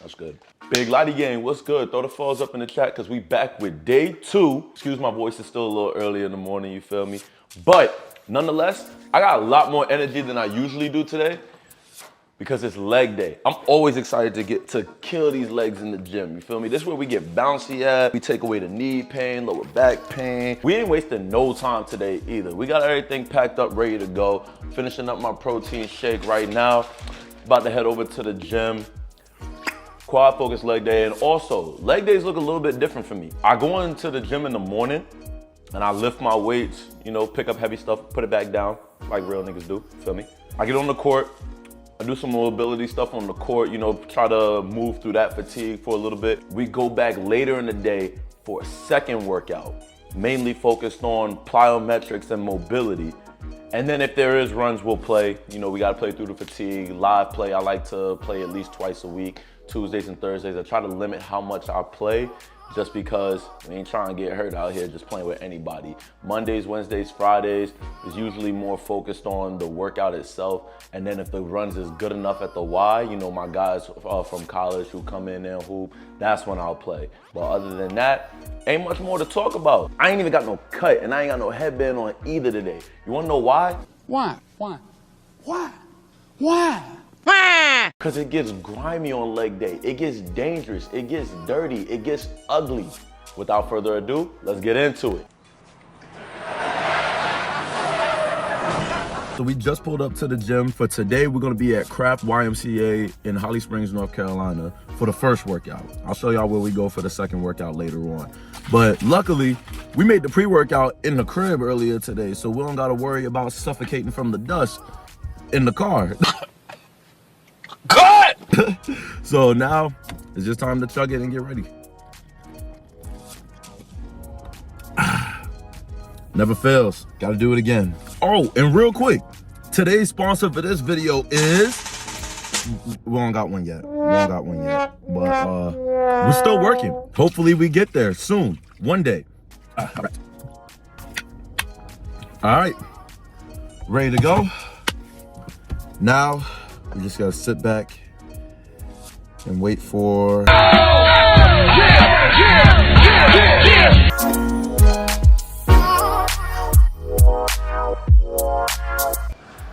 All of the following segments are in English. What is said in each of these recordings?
That's good. Big Lottie gang, what's good? Throw the fours up in the chat because we back with day 2. Excuse my voice, it's still a little early in the morning, you feel me? But nonetheless, I got a lot more energy than I usually do today because it's leg day. I'm always excited to get to kill these legs in the gym, you feel me? This is where we get bouncy at. We take away the knee pain, lower back pain. We ain't wasting no time today either. We got everything packed up, ready to go. Finishing up my protein shake right now. About to head over to the gym. Quad focus leg day, and also leg days look a little bit different for me. I go into the gym in the morning and I lift my weights, you know, pick up heavy stuff, put it back down like real niggas do, feel me? I get on the court, I do some mobility stuff on the court, you know, try to move through that fatigue for a little bit. We go back later in the day for a second workout, mainly focused on plyometrics and mobility. And then if there is runs, we'll play. You know, we gotta play through the fatigue, live play. I like to play at least twice a week. Tuesdays and Thursdays. I try to limit how much I play just because we ain't trying to get hurt out here just playing with anybody. Mondays, Wednesdays, Fridays is usually more focused on the workout itself. And then if the runs is good enough at the Y, you know, my guys from college who come in and hoop, that's when I'll play. But other than that, ain't much more to talk about. I ain't even got no cut and I ain't got no headband on either today. You wanna know why? Why? Because it gets grimy on leg day. It gets dangerous. It gets dirty. It gets ugly. Without further ado, let's get into it. So we just pulled up to the gym. For today, we're gonna be at Craft YMCA in Holly Springs, North Carolina for the first workout. I'll show y'all where we go for the second workout later on. But luckily, we made the pre-workout in the crib earlier today, so we don't gotta worry about suffocating from the dust in the car. Cut! So now it's just time to chug it and get ready. Never fails. Gotta do it again. Oh, and real quick, today's sponsor for this video is, we don't got one yet. But we're still working. Hopefully we get there soon, one day. All right, ready to go. Now, we just gotta sit back and wait for...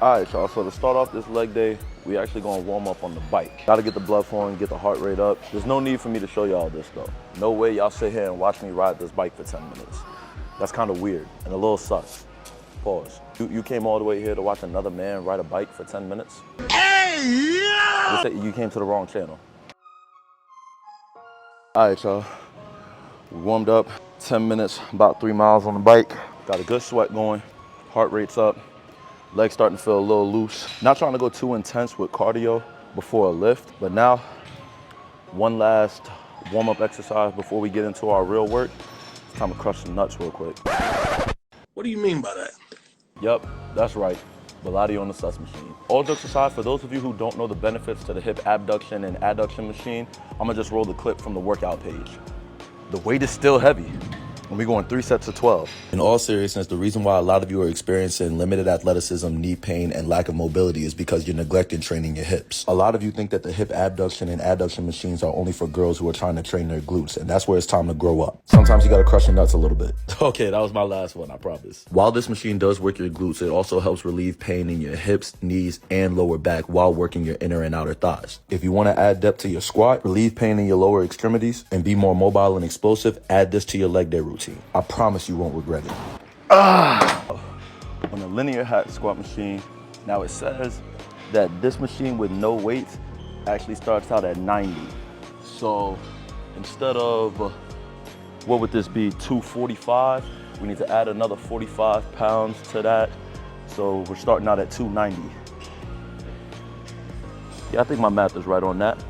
All right, y'all, so to start off this leg day, we actually gonna warm up on the bike. Gotta get the blood flowing, get the heart rate up. There's no need for me to show y'all this though. No way y'all sit here and watch me ride this bike for 10 minutes. That's kind of weird and a little sus. Pause. You came all the way here to watch another man ride a bike for 10 minutes? Hey, yeah! You came to the wrong channel. All right, y'all. We warmed up, 10 minutes, about 3 miles on the bike. Got a good sweat going, heart rate's up, legs starting to feel a little loose. Not trying to go too intense with cardio before a lift, but now, one last warm-up exercise before we get into our real work. It's time to crush some nuts real quick. What do you mean by that? Yep, that's right. Beloti on the sus machine. All jokes aside, for those of you who don't know the benefits to the hip abduction and adduction machine, I'm gonna just roll the clip from the workout page. The weight is still heavy, and we're going 3 sets of 12. In all seriousness, the reason why a lot of you are experiencing limited athleticism, knee pain, and lack of mobility is because you're neglecting training your hips. A lot of you think that the hip abduction and adduction machines are only for girls who are trying to train their glutes, and that's where it's time to grow up. Sometimes you gotta crush your nuts a little bit. Okay, that was my last one, I promise. While this machine does work your glutes, it also helps relieve pain in your hips, knees, and lower back while working your inner and outer thighs. If you wanna add depth to your squat, relieve pain in your lower extremities, and be more mobile and explosive, add this to your leg day routine. I promise you won't regret it. On the linear hack squat machine, now it says that this machine with no weights actually starts out at 90. So instead of, what would this be, 245? We need to add another 45 pounds to that. So we're starting out at 290. Yeah, I think my math is right on that.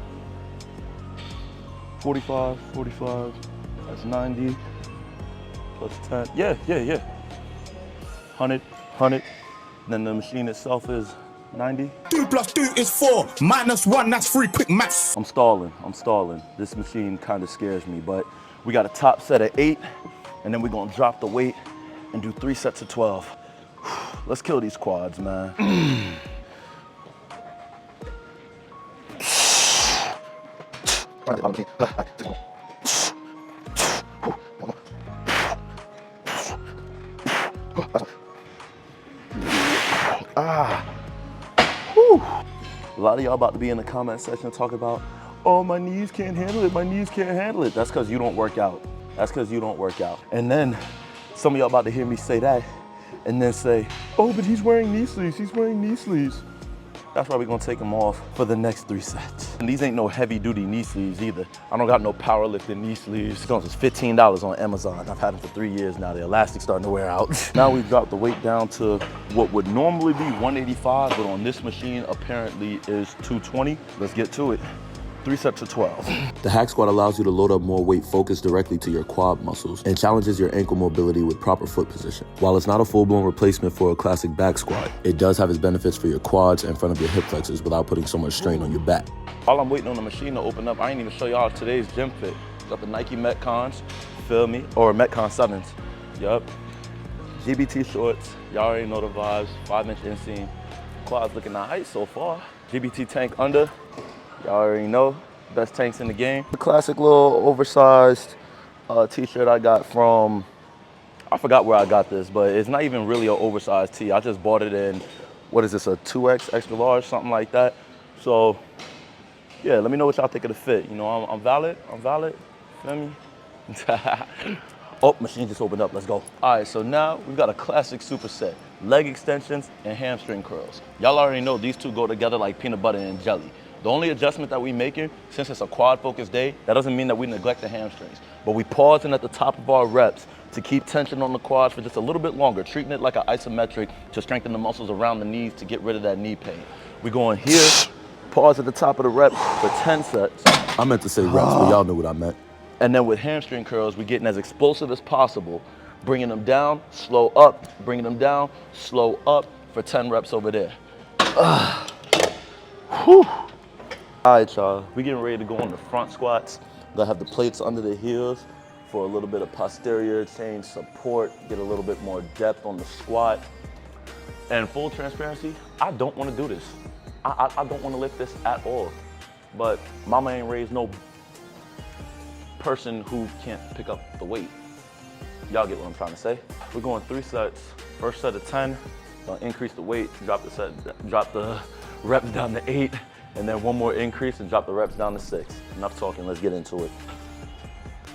45, that's 90. Plus 10, yeah. 100, then the machine itself is 90. 2 + 2 is 4, -1, that's 3, quick maths. I'm stalling. This machine kind of scares me, but we got a top set of 8, and then we're gonna drop the weight and do 3 sets of 12. Let's kill these quads, man. A lot of y'all about to be in the comment section talking about, oh, my knees can't handle it, my knees can't handle it. That's because you don't work out. That's because you don't work out. And then some of y'all about to hear me say that and then say, oh, but he's wearing knee sleeves, he's wearing knee sleeves. That's why we're gonna take them off for the next 3 sets. And these ain't no heavy duty knee sleeves either. I don't got no powerlifting knee sleeves. It's $15 on Amazon. I've had them for 3 years now. The elastic's starting to wear out. Now we dropped the weight down to what would normally be 185, but on this machine apparently is 220. Let's get to it. 3 sets of 12. The hack squat allows you to load up more weight focused directly to your quad muscles and challenges your ankle mobility with proper foot position. While it's not a full-blown replacement for a classic back squat, it does have its benefits for your quads and front of your hip flexors without putting so much strain on your back. While I'm waiting on the machine to open up, I ain't even show y'all today's gym fit. Got the Nike Metcons, feel me? Or Metcon 7s, yup. GBT shorts, y'all already know the vibes, 5-inch inseam. Quads looking nice so far. GBT tank under. Y'all already know, best tanks in the game. The classic little oversized t-shirt I got from, I forgot where I got this, but it's not even really an oversized tee. I just bought it in, what is this, a 2X extra large, something like that. So, yeah, let me know what y'all think of the fit. You know, I'm valid, feel me? Oh, machine just opened up, let's go. All right, so now we've got a classic superset. Leg extensions and hamstring curls. Y'all already know these two go together like peanut butter and jelly. The only adjustment that we making, since it's a quad focused day, that doesn't mean that we neglect the hamstrings. But we pausing at the top of our reps to keep tension on the quads for just a little bit longer, treating it like an isometric to strengthen the muscles around the knees to get rid of that knee pain. We going here, pause at the top of the reps for 10 sets. I meant to say reps, but y'all knew what I meant. And then with hamstring curls, we're getting as explosive as possible, bringing them down, slow up, bringing them down, slow up for 10 reps over there. Whew. All right, y'all, we getting ready to go on the front squats. Gonna have the plates under the heels for a little bit of posterior chain support, get a little bit more depth on the squat. And full transparency, I don't wanna do this. I don't wanna lift this at all. But mama ain't raised no person who can't pick up the weight. Y'all get what I'm trying to say? We're going 3 sets. First set of 10, gonna increase the weight, drop the reps down to 8, and then one more increase and drop the reps down to 6. Enough talking, let's get into it.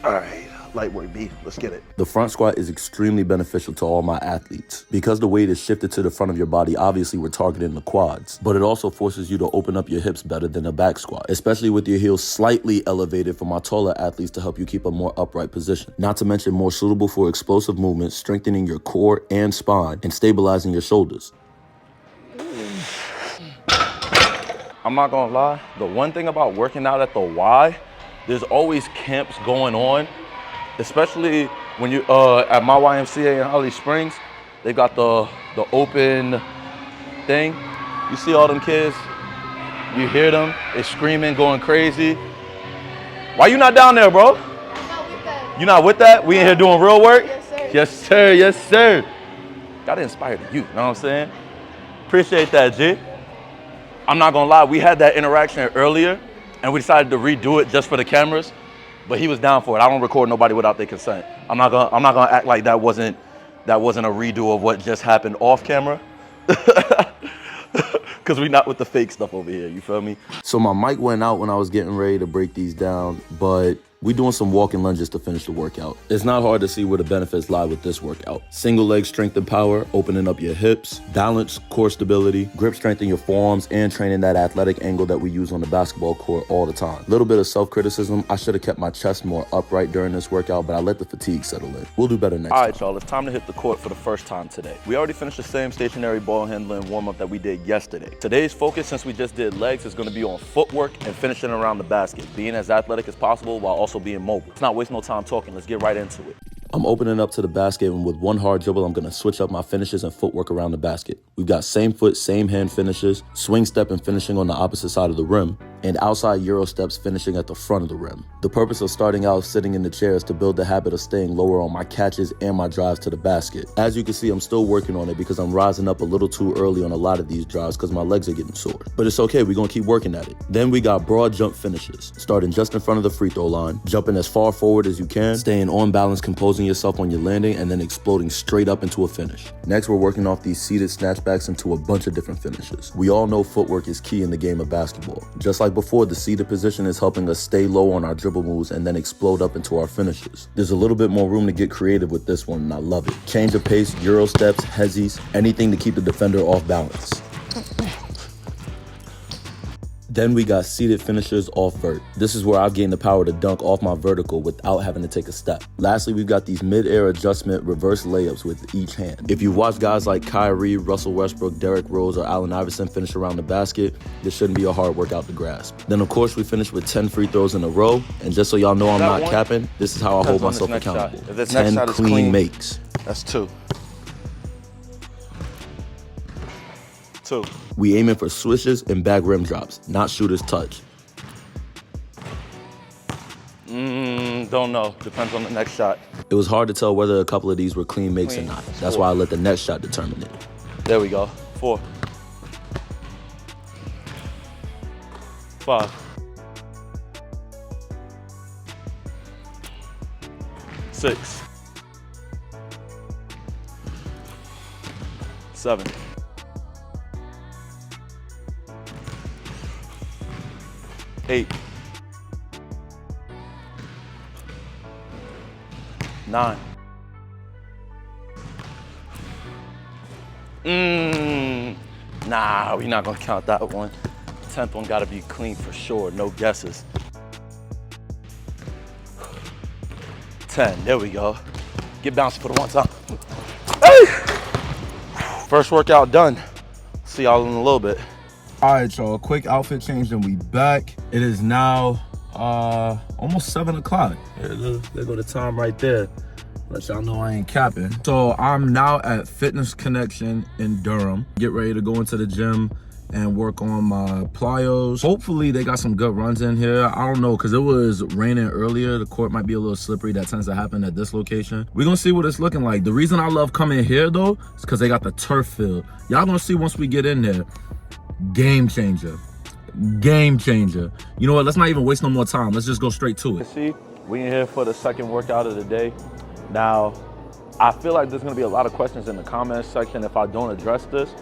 All right, light work B, let's get it. The front squat is extremely beneficial to all my athletes. Because the weight is shifted to the front of your body, obviously we're targeting the quads, but it also forces you to open up your hips better than a back squat, especially with your heels slightly elevated for my taller athletes to help you keep a more upright position. Not to mention more suitable for explosive movements, strengthening your core and spine, and stabilizing your shoulders. I'm not gonna lie, the one thing about working out at the Y, there's always camps going on, especially when you at my YMCA in Holly Springs. They got the open thing. You see all them kids, you hear them, they screaming, going crazy. Why you not down there, bro? I'm not with that. You not with that? We in here doing real work? Yes, sir. Yes, sir, yes, sir. Gotta inspire the youth, you know what I'm saying? Appreciate that, G. I'm not gonna lie, we had that interaction earlier and we decided to redo it just for the cameras, but he was down for it. I don't record nobody without their consent. I'm not gonna act like that wasn't a redo of what just happened off camera. Cause we not with the fake stuff over here, you feel me? So my mic went out when I was getting ready to break these down, but we doing some walking lunges to finish the workout. It's not hard to see where the benefits lie with this workout. Single leg strength and power, opening up your hips, balance, core stability, grip strength in your forearms, and training that athletic angle that we use on the basketball court all the time. Little bit of self-criticism. I should have kept my chest more upright during this workout, but I let the fatigue settle in. We'll do better next time. All right, y'all, it's time to hit the court for the first time today. We already finished the same stationary ball handling warm-up that we did yesterday. Today's focus, since we just did legs, is gonna be on footwork and finishing around the basket, being as athletic as possible while also being mobile. Let's not waste no time talking, let's get right into it. I'm opening up to the basket, and with one hard dribble, I'm gonna switch up my finishes and footwork around the basket. We've got same foot, same hand finishes, swing step and finishing on the opposite side of the rim, and outside Euro steps finishing at the front of the rim. The purpose of starting out sitting in the chair is to build the habit of staying lower on my catches and my drives to the basket. As you can see, I'm still working on it because I'm rising up a little too early on a lot of these drives because my legs are getting sore. But it's okay, we're gonna keep working at it. Then we got broad jump finishes, starting just in front of the free throw line, jumping as far forward as you can, staying on balance, composing yourself on your landing, and then exploding straight up into a finish. Next, we're working off these seated snatchbacks into a bunch of different finishes. We all know footwork is key in the game of basketball. Just like before, the seated position is helping us stay low on our dribble moves and then explode up into our finishes. There's a little bit more room to get creative with this one, and I love it. Change of pace, Euro steps, hezzies, anything to keep the defender off balance. Then we got seated finishers off vert. This is where I've gained the power to dunk off my vertical without having to take a step. Lastly, we've got these mid-air adjustment reverse layups with each hand. If you watch guys like Kyrie, Russell Westbrook, Derrick Rose, or Allen Iverson finish around the basket, this shouldn't be a hard workout to grasp. Then of course we finish with 10 free throws in a row, and just so y'all know I'm not capping, this is how I hold myself accountable. 10 clean makes. That's 2. 2. We aiming for swishes and back rim drops, not shooter's touch. Don't know. Depends on the next shot. It was hard to tell whether a couple of these were clean makes or not. That's why I let the next shot determine it. There we go. 4. 5. 6. 7. 8. 9. Nah, we're not gonna count that one. 10th one gotta be clean for sure, no guesses. 10, there we go. Get bouncing for the one time. Hey! First workout done. See y'all in a little bit. All right, y'all, quick outfit change and we back. It is now almost 7 o'clock. There go the time right there. Let y'all know I ain't capping. So I'm now at Fitness Connection in Durham. Get ready to go into the gym and work on my plyos. Hopefully they got some good runs in here. I don't know, because it was raining earlier. The court might be a little slippery. That tends to happen at this location. We're gonna see what it's looking like. The reason I love coming here though is because they got the turf field. Y'all gonna see once we get in there. Game changer. Game changer. You know what? Let's not even waste no more time. Let's just go straight to it. See, we in here for the second workout of the day. Now, I feel like there's gonna be a lot of questions in the comments section if I don't address this.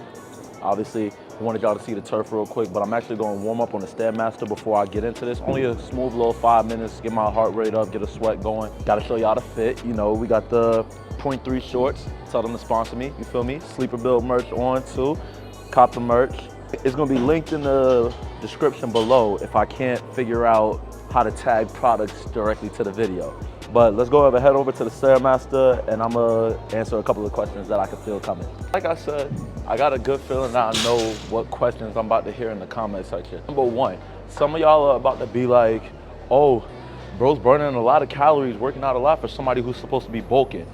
Obviously, I wanted y'all to see the turf real quick, but I'm actually gonna warm up on the Stairmaster before I get into this. Only a smooth little 5 minutes, get my heart rate up, get a sweat going. Gotta show y'all the fit. You know, we got the 0.3 shorts. Tell them to sponsor me, you feel me? Sleeper Build merch on too. Cop the merch. It's gonna be linked in the description below if I can't figure out how to tag products directly to the video. But let's go ahead and head over to the Stairmaster and I'm gonna answer a couple of questions that I can feel coming. Like I said, I got a good feeling that I know what questions I'm about to hear in the comment section. Number 1, some of y'all are about to be like, oh, bro's burning a lot of calories, working out a lot for somebody who's supposed to be bulking.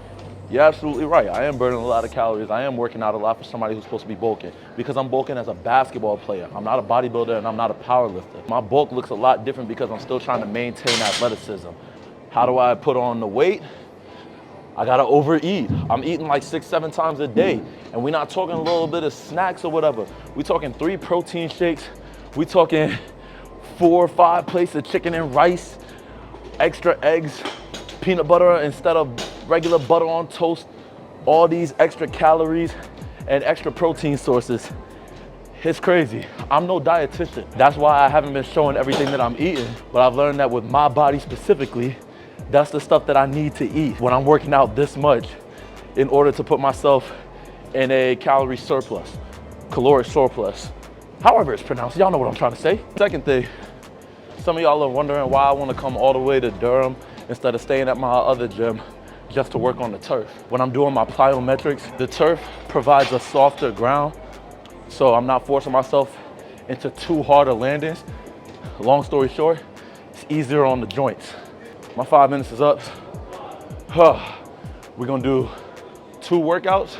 You're absolutely right. I am burning a lot of calories. I am working out a lot for somebody who's supposed to be bulking because I'm bulking as a basketball player. I'm not a bodybuilder and I'm not a power lifter. My bulk looks a lot different because I'm still trying to maintain athleticism. How do I put on the weight? I gotta overeat. I'm eating like 6-7 times a day. And we're not talking a little bit of snacks or whatever. We're talking 3 protein shakes. We're talking 4 or 5 plates of chicken and rice, extra eggs, peanut butter instead of regular butter on toast, all these extra calories and extra protein sources. It's crazy. I'm no dietitian. That's why I haven't been showing everything that I'm eating, but I've learned that with my body specifically, that's the stuff that I need to eat when I'm working out this much in order to put myself in a calorie surplus, caloric surplus, however it's pronounced. Y'all know what I'm trying to say. Second thing, some of y'all are wondering why I want to come all the way to Durham instead of staying at my other gym just to work on the turf. When I'm doing my plyometrics, the turf provides a softer ground, so I'm not forcing myself into too hard of landings. Long story short, it's easier on the joints. My 5 minutes is up. We're gonna do 2 workouts,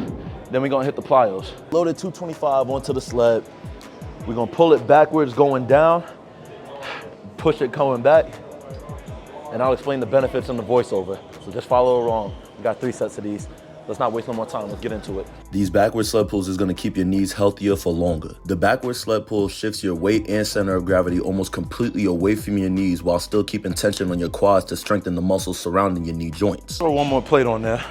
then we're gonna hit the plyos. Loaded 225 onto the sled. We're gonna pull it backwards going down, push it coming back, and I'll explain the benefits in the voiceover. So just follow along. We got 3 sets of these. Let's not waste no more time. Let's get into it. These backward sled pulls is gonna keep your knees healthier for longer. The backward sled pull shifts your weight and center of gravity almost completely away from your knees while still keeping tension on your quads to strengthen the muscles surrounding your knee joints. Throw one more plate on there.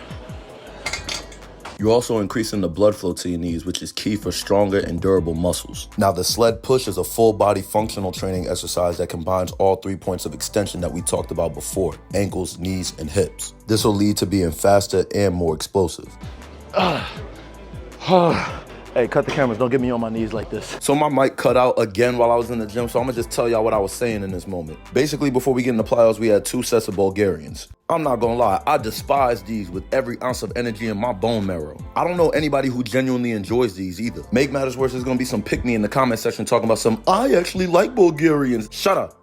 You're also increasing the blood flow to your knees, which is key for stronger and durable muscles. Now, the sled push is a full body functional training exercise that combines all 3 points of extension that we talked about before: ankles, knees, and hips. This will lead to being faster and more explosive. Hey, cut the cameras. Don't get me on my knees like this. So my mic cut out again while I was in the gym, so I'm gonna just tell y'all what I was saying in this moment. Basically, before we get in the plyos, we had 2 sets of Bulgarians. I'm not gonna lie, I despise these with every ounce of energy in my bone marrow. I don't know anybody who genuinely enjoys these either. Make matters worse, there's gonna be some pick me in the comment section talking about some, I actually like Bulgarians. Shut up.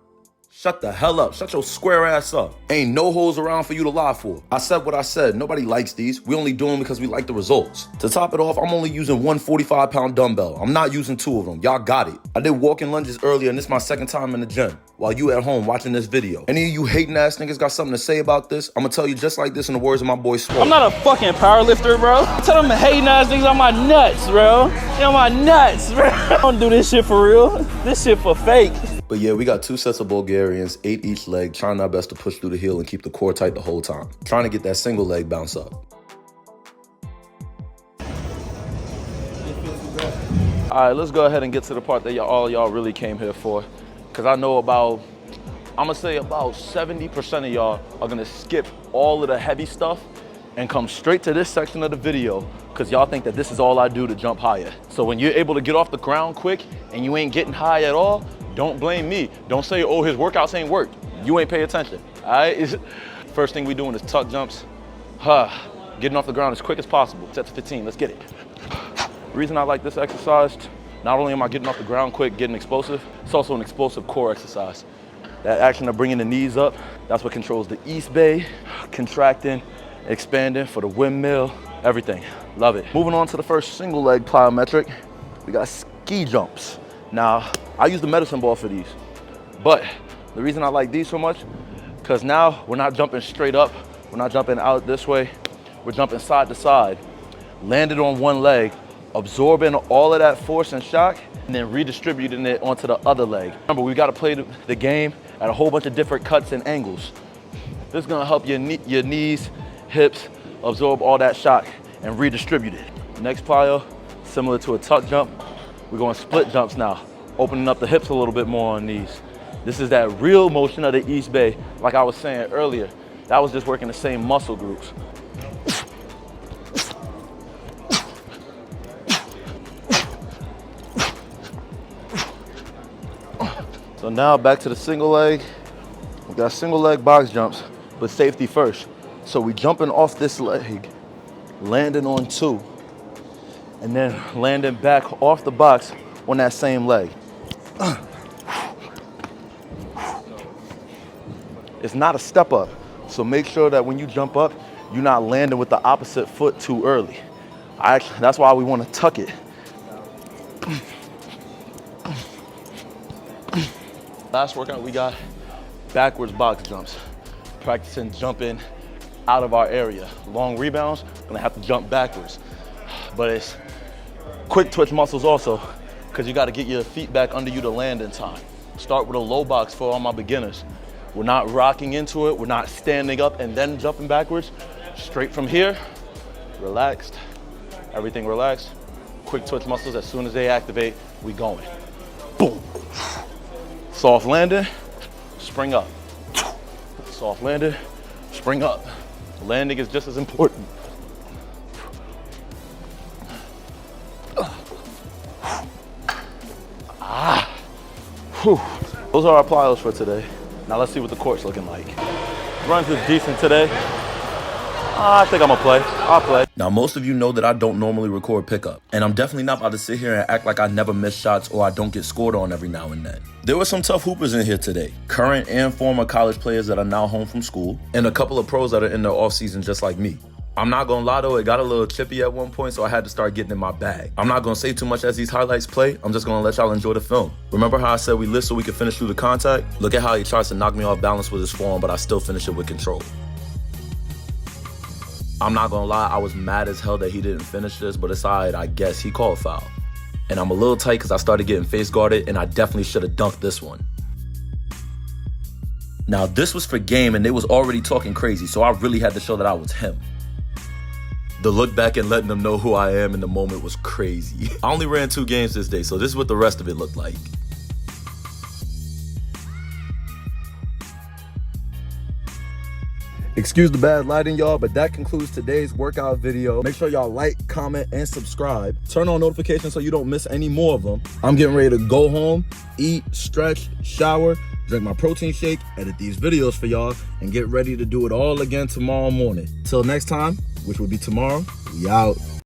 Shut the hell up. Shut your square ass up. Ain't no hoes around for you to lie for. I said what I said. Nobody likes these. We only do them because we like the results. To top it off, I'm only using 1 45-pound dumbbell. I'm not using 2 of them. Y'all got it. I did walking lunges earlier, and this is my 2nd time in the gym while you at home watching this video. Any of you hating ass niggas got something to say about this? I'm gonna tell you just like this in the words of my boy Swole. I'm not a fucking power lifter, bro. Tell them hating ass niggas on my nuts, bro. They on my nuts, bro. I don't do this shit for real. This shit for fake. But yeah, we got 2 sets of Bulgarians, 8 each leg, trying our best to push through the heel and keep the core tight the whole time. Trying to get that single leg bounce up. All right, let's go ahead and get to the part that all y'all really came here for. Because I know I'm gonna say about 70% of y'all are gonna skip all of the heavy stuff and come straight to this section of the video because y'all think that this is all I do to jump higher. So when you're able to get off the ground quick and you ain't getting high at all, don't blame me. Don't say, oh, his workouts ain't worked. You ain't pay attention, all right? First thing we doing is tuck jumps. Getting off the ground as quick as possible. Sets 15, let's get it. The reason I like this exercise, not only am I getting off the ground quick, getting explosive, it's also an explosive core exercise. That action of bringing the knees up, that's what controls the Ypk.Raye, contracting, expanding for the windmill, everything. Love it. Moving on to the first single leg plyometric, we got ski jumps. Now, I use the medicine ball for these, but the reason I like these so much, because now we're not jumping straight up, we're not jumping out this way, we're jumping side to side, landed on one leg, absorbing all of that force and shock, and then redistributing it onto the other leg. Remember, we gotta play the game at a whole bunch of different cuts and angles. This is gonna help your knees, hips, absorb all that shock and redistribute it. Next plyo, similar to a tuck jump, we're going split jumps now, opening up the hips a little bit more on these. This is that real motion of the Ypk.Raye, like I was saying earlier. That was just working the same muscle groups. So now back to the single leg. We got single leg box jumps, but safety first. So we jumping off this leg, landing on 2, and then landing back off the box on that same leg. It's not a step up, so make sure that when you jump up, you're not landing with the opposite foot too early. That's why we want to tuck it. Last workout we got backwards box jumps. Practicing jumping out of our area. Long rebounds, gonna have to jump backwards. But it's quick twitch muscles also, because you gotta get your feet back under you to land in time. Start with a low box for all my beginners. We're not rocking into it, we're not standing up and then jumping backwards. Straight from here, relaxed, everything relaxed. Quick twitch muscles, as soon as they activate, we going. Boom. Soft landing, spring up. Soft landing, spring up. Landing is just as important. Those are our plyos for today. Now let's see what the court's looking like. Runs is decent today. I think I'm gonna play. I'll play. Now, most of you know that I don't normally record pickup, and I'm definitely not about to sit here and act like I never miss shots or I don't get scored on every now and then. There were some tough hoopers in here today, current and former college players that are now home from school, and a couple of pros that are in their off season just like me. I'm not gonna lie though, it got a little chippy at one point, so I had to start getting in my bag. I'm not gonna say too much as these highlights play. I'm just gonna let y'all enjoy the film. Remember how I said we lift so we could finish through the contact? Look at how he tries to knock me off balance with his forearm, but I still finish it with control. I'm not gonna lie, I was mad as hell that he didn't finish this, but aside, I guess he called foul. And I'm a little tight because I started getting face guarded, and I definitely should have dunked this one. Now this was for game, and they was already talking crazy, so I really had to show that I was him. The look back and letting them know who I am in the moment was crazy. I only ran 2 games this day, so this is what the rest of it looked like. Excuse the bad lighting, y'all, but that concludes today's workout video. Make sure y'all like, comment, and subscribe. Turn on notifications so you don't miss any more of them. I'm getting ready to go home, eat, stretch, shower, drink my protein shake, edit these videos for y'all, and get ready to do it all again tomorrow morning. Till next time, which will be tomorrow, we out.